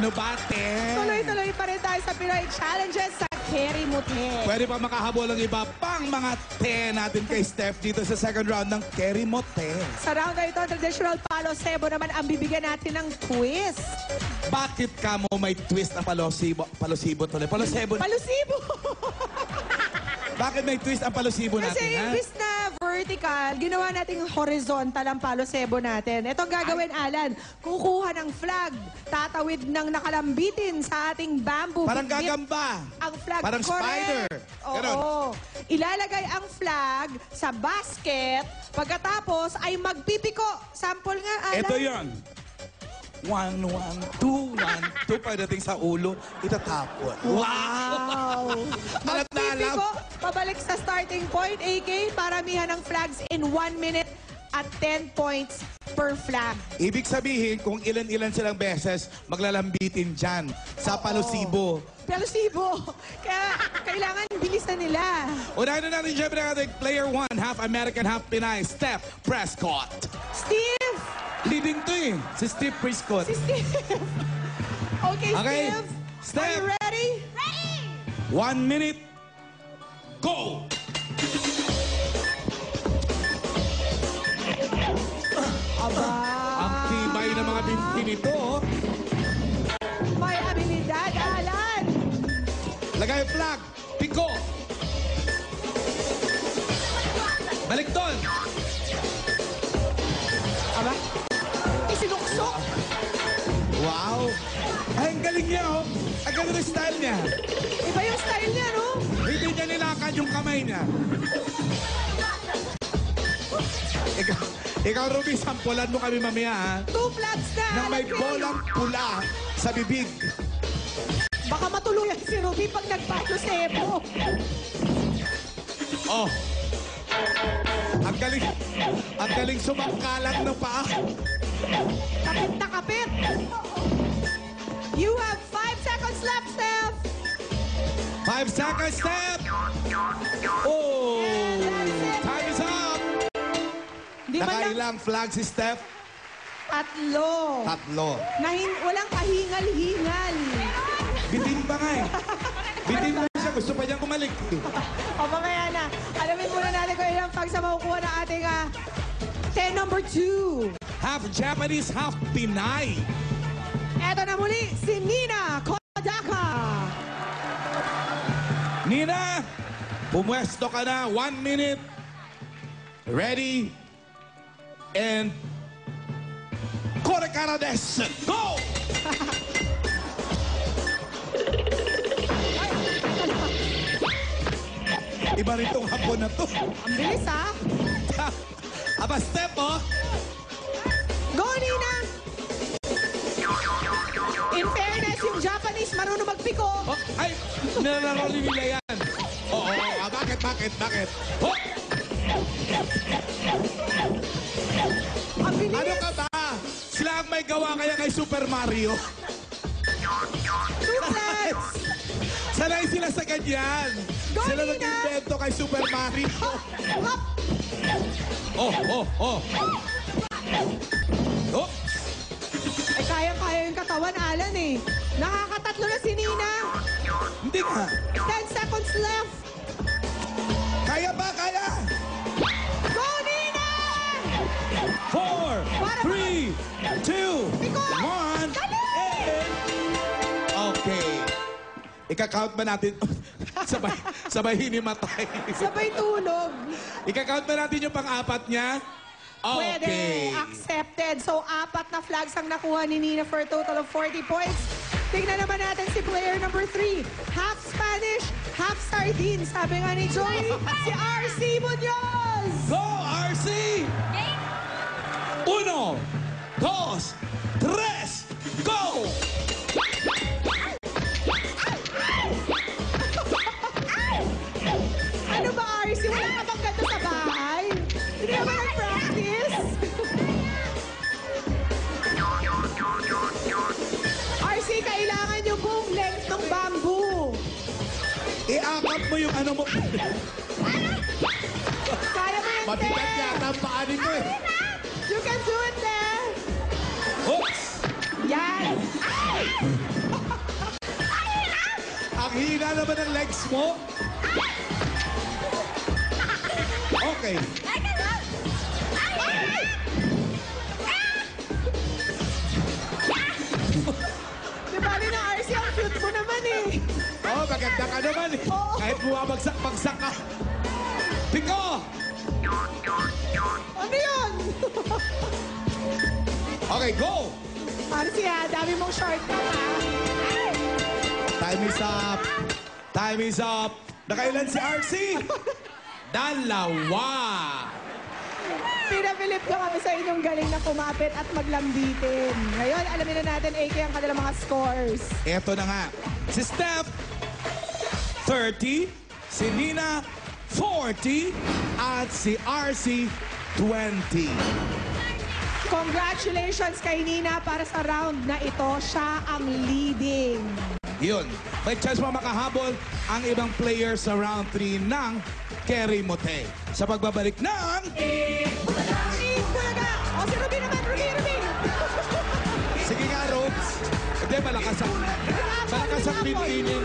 Ano ba, te? Tuloy-tuloy pa rin tayo sa Pinoy Challenges sa Kerry Mote. Pwede pa makahabol ang iba pang mga te natin kay Steph dito sa second round ng Kerry Mote. Sa round na ito, traditional palo sebo naman ang bibigyan natin ng twist. Bakit ka mo may twist ang palosibo tuloy? Palosibo. Palusibo! Bakit may twist ang palosibo natin, Kasi ha? imbis na vertical, ginawa nating horizontal ang palo sebo natin. Ito ang gagawin, Alan. Kukuha ng flag, tatawid ng nakalambitin sa ating bamboo. Parang Bit gagamba. ang flag. Parang spider. Ganon. Oo. Ilalagay ang flag sa basket. Pagkatapos ay magpipiko. Sample nga, Alan. Ito yon. 1, 1, 2, 1, 2. Pagdating sa ulo, itatapon. Wow! Alam na alam. Magpipiko, pabalik sa starting point, AK, paramihan ng flags in 1 minute at 10 points per flag. Ibig sabihin, kung ilan-ilan silang beses, maglalambitin dyan sa palosibo. Pelusibo. Kaya kailangan bilisan nila. Unahin na natin siyempre ang ating player 1, half American, half Pinay, Steph Prescott. Steve! Leading to eh, si Steve Prescott. Si Steve. Okay, Okay, Steve. Steph. Are you ready? Ready! 1 minute, go! Aba. Ang tibay ng mga binti nito. Oh. May abilidad, Alan. Lagay yung flag, piko. Balik doon. Aba. Isinuksok. Wow. Ay, ang galing niya, oh. Ang galing ng style niya. Iba yung style niya, no? Hindi niya nilakad yung kamay niya. Ikaw, Ruby, sampulan mo kami mamaya, ha? 2 flags na. Na may Alan. bolang pula sa bibig. Baka matuluyan si Ruby pag nagpalo sebo. Oh. Ang galing sumangkalat ng paa. Kapit na kapit. You have 5 seconds left, Steph. 5 seconds, Step! Oh! Time is up! Di ba lang Nakailang flag si Steph? tatlo? Tatlo. Walang kahingal-hingal. Bitin pa nga eh. Bitin pa siya. Gusto pa niyang kumalik. O mamaya na. Alamin muna natin kung ilang fags na makukuha ng ating 10 number 2. Half Japanese, half Pinay. Eto na muli, si Nina Kodaka. Nina, pumwesto ka na. 1 minute. Ready. And... Korekara desu. Go! Iba rin tong hapon na to. Ang bilis, ha? Aba, Step, oh. Go, Nina! In fairness, yung Japanese marunong magpiko. Oh, ay, nilalaro nila yan. Oo, bakit? Oh! Ang bilis. Ano ka ba? Sila ang may gawa kaya kay Super Mario. 2 flags. Sanay sila sa ganyan. Go, Sila Nina! nag-invento kay Super Mario. Hop! Oh. Oh, Ay, kaya-kaya yung katawan, Alan, eh. Nakakatatlo na si Nina. hindi nga. 10 seconds left. Kaya ba? Kaya? Go, Nina! 4, 3, 2, Ikaw! 1. Dali! Okay. Ika-count ba natin? sabay hinimatay. Sabay tulog. Ika-count ba natin yung pang-apat niya? Pwede. Okay. Accepted. So, 4 na flags ang nakuha ni Nina for a total of 40 points. Tingnan naman natin si player number 3. Half Spanish, half sardine. Sabi nga ni Joey, si RC Munoz. Go, RC! 1, 2, 3, go! Ano ba, RC? Wala ka bang ganito sa bahay? Hindi ka ba nag-practice? RC, kailangan yung buong length ng bamboo. I-akap mo yung ano mo. Kaya mo yan, Mabigat Te. yata ang paanin mo eh. You can do it, Te. Oops! Yan. Ang hina naman ng legs mo. Okay. Di bali na, RC, ang cute mo naman eh. Oh, maganda ka naman eh. Oo. Kahit bumabagsak-bagsak ka. Piko! Ano yun? Okay, go! RC ha, dami mong shortcut ha. Time is up. Time is up. Nakailan si RC? Dalawa. Pinapilip ko kami sa inyong galing na kumapit at maglambitin. Ngayon, alamin na natin, AK, ang kanilang mga scores. Eto na nga. Si Steph, 30. Si Nina, 40. At si RC, 20. Congratulations kay Nina para sa round na ito. Siya ang leading. Yun. May chance pa makahabol ang ibang players sa round 3 ng Kerry Mote. Sa pagbabalik ng... Bulaga! O, si Ruby naman! Ruby! Sige nga, Robes. Hindi, malakas ang... Malakas ang pininin.